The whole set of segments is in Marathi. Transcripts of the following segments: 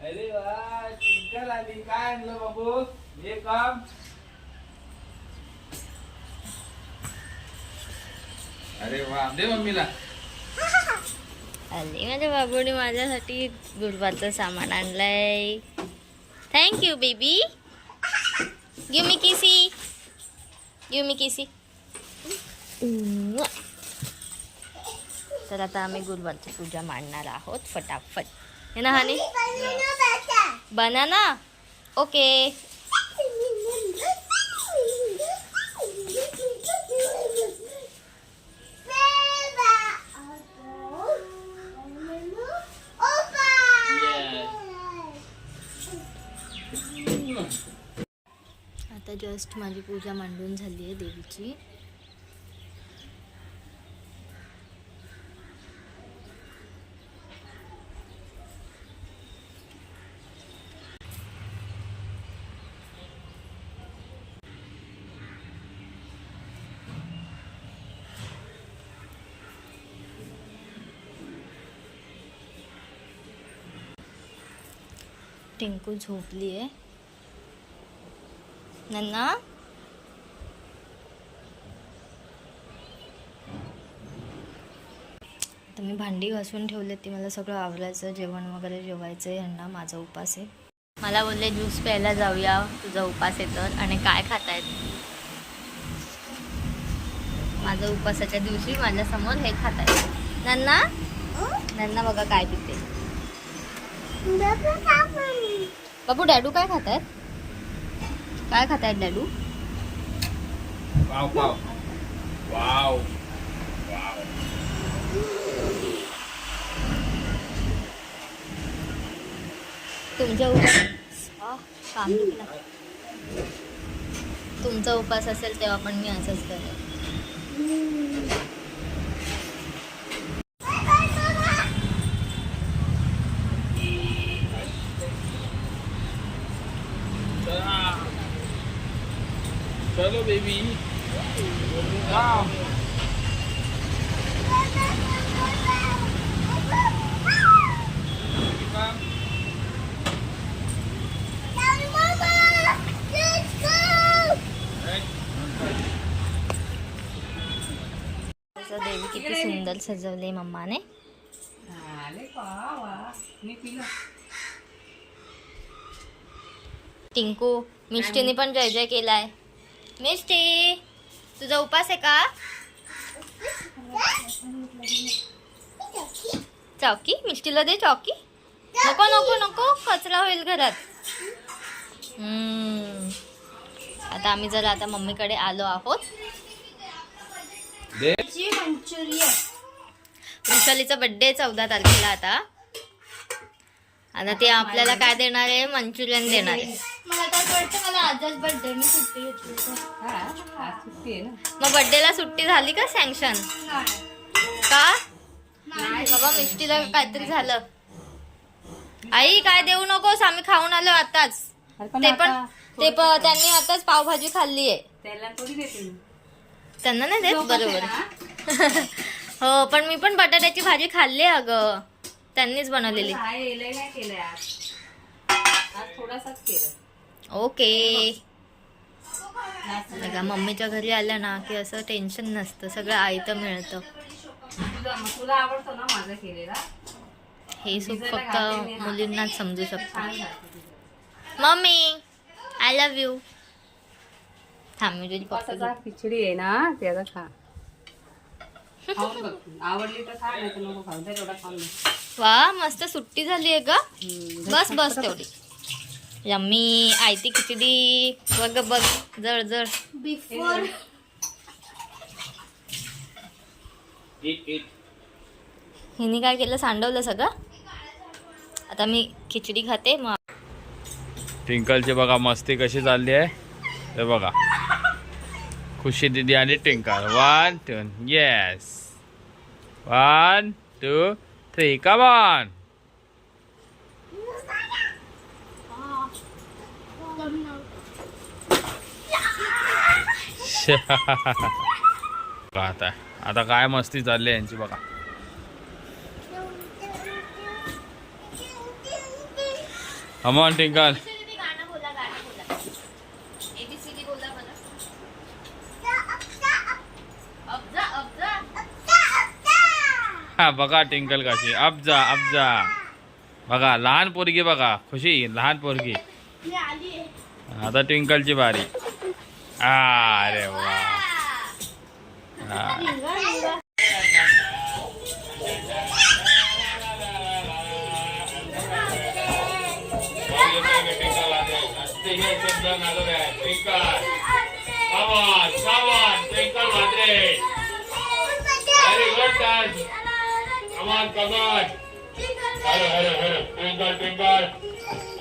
अरे वा टिंकल आली. काय आणलं बाबू? हे काम. अरे वा दे मम्मीला. आली माझ्या बाबूने माझ्यासाठी गुरुवारचं सामान आणलंय. Thank you baby. गिव मी किसी. गिव मी किसी. तर आता आम्ही गुरुवारची पूजा मांडणार आहोत फटाफट. है ना हानी? बनाना. ओके. आता जस्ट माझी पूजा मांडून झाली आहे देवीची. टिंकू झोपली आहे. नन्ना तर मी भांडी घासून ठेवले. ती मला सगळं आवरायचं, जेवण वगैरे जेवायचं आहे. ह्यांना माझा उपास आहे. मला बोलले ज्यूस प्यायला जाऊया, तुझा उपास आहे तर. आणि काय खातायत? माझा उपासाच्या दिवशी माझ्यासमोर हे खातायत. नन्ना नन्ना बघा काय पिते. बाबू डॅडू काय खातायत? काय खातायत डॅडू? Wow wow wow wow. तुमच्या उपास काम दुखला. तुमचा उपास असेल तेव्हा पण मी असंच करेन. चलो बेबी. वाव. देवी किती सुंदर सजवले मम्माने. टिंकू मिष्टीने पण जय जय केलाय. मिष्टी तुझा उपास आहे का? चौकी मिष्टीला दे. चौकी नको नको नको, कचरा होईल घरात. आता आम्ही जरा आता मम्मीकडे आलो आहोत. वृषालीचा बर्थडे 14 तारखेला. आता ते आपल्याला काय देणार आहे? मंचुरियन देणार आहे. मला आजच बर्थडे मी सुट्टी घेतली. मग बर्थडेला सुट्टी झाली का सँक्शन? का बाबा मिष्टीला काहीतरी झालं. आई काय देऊ नकोस, आम्ही खाऊन आलो आताच. ते पण त्यांनी आताच पावभाजी खाल्ली आहे. त्यांना नाही देत बरोबर. हो पण मी पण बटाट्याची भाजी खाल्ली अगं, त्यांनीच बनवलेली. ओके. बघा मम्मीच्या घरी आल्या ना की असं टेन्शन नसतं, सगळं आयतं मिळतं. तुला आवडतो ना माझा केलेला? हे सुख फक्त मुलींनाच समजू शकतो. Mummy I love you. थांब मी तुझी पप्पा. खिचडी आहे ना त्याचा खा. आवडली तर खा, नाही तर नको खाऊ. तेवढा खाऊन. वा मस्त सुट्टी झाली आहे का? बस बस तेवढी. यम्मी आयती खिचडी. बघ बघ जर जर. बिफोर हिने काय केलं? सांडवलं सगळं. आता मी खिचडी खाते. मग टिंकलची बघा मस्ती कशी चालली आहे ते बघा. खुशी दीदी आणि टिंकल. 1 2 येस. 1 2 3 come on. आता काय मस्ती चालली यांची बघा. Come on twinkle. गाणं बोला ABCD बोला मला. अब्जा अब्जा. हा बघा ट्विंकल कशी अब्जा अब्जा. बघा लहान पोरगी बघा खुशी लहान पोरगी. आता ट्विंकलची बारी. अरे वा.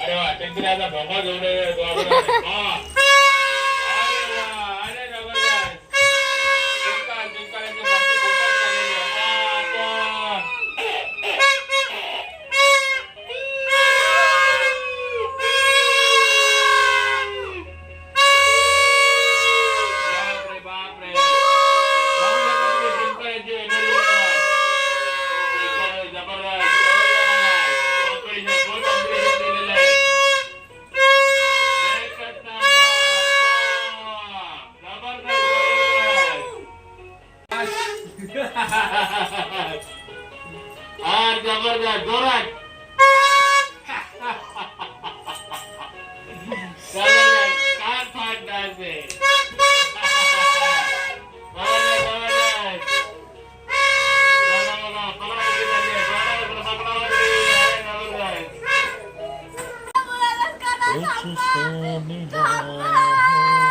अरे वा टेंकल्याचा भोंगा घेऊन जबरदस्त जोरात. काय फाट डान्स आहे.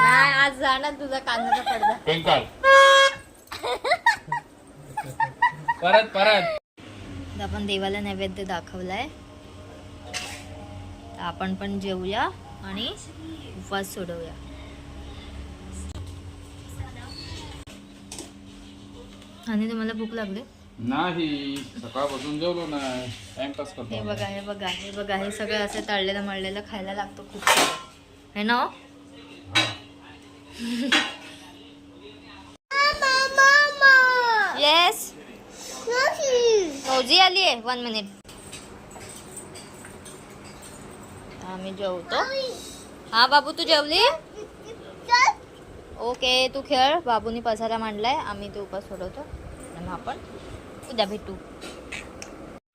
नाही आज जाणार तुझा कानाचा पडदा. ट्विंकल परत परत. आपण देवाला नैवेद्य दाखवलाय तर आपण पण जेवूया आणि उपवास सोडवूया. आणि तुम्हाला भूक लागली नाही सकाळपासून जेवलो नाही टाइमपास हे करतो. बघा हे बघा हे बघा हे सगळं असं तळलेलं मळलेलं खायला लागतं खूप सारं. है ना हो? येस फौजी आली आहे 1 मिनिट. आम्ही जेवतो. हा बाबू तू जेवली. ओके तू खेळ. बाबूनी पसारा मांडलाय आम्ही ते उपास सोडवतो आणि आपण उद्या भेटू.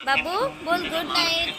बाबू बोल गुड नाईट.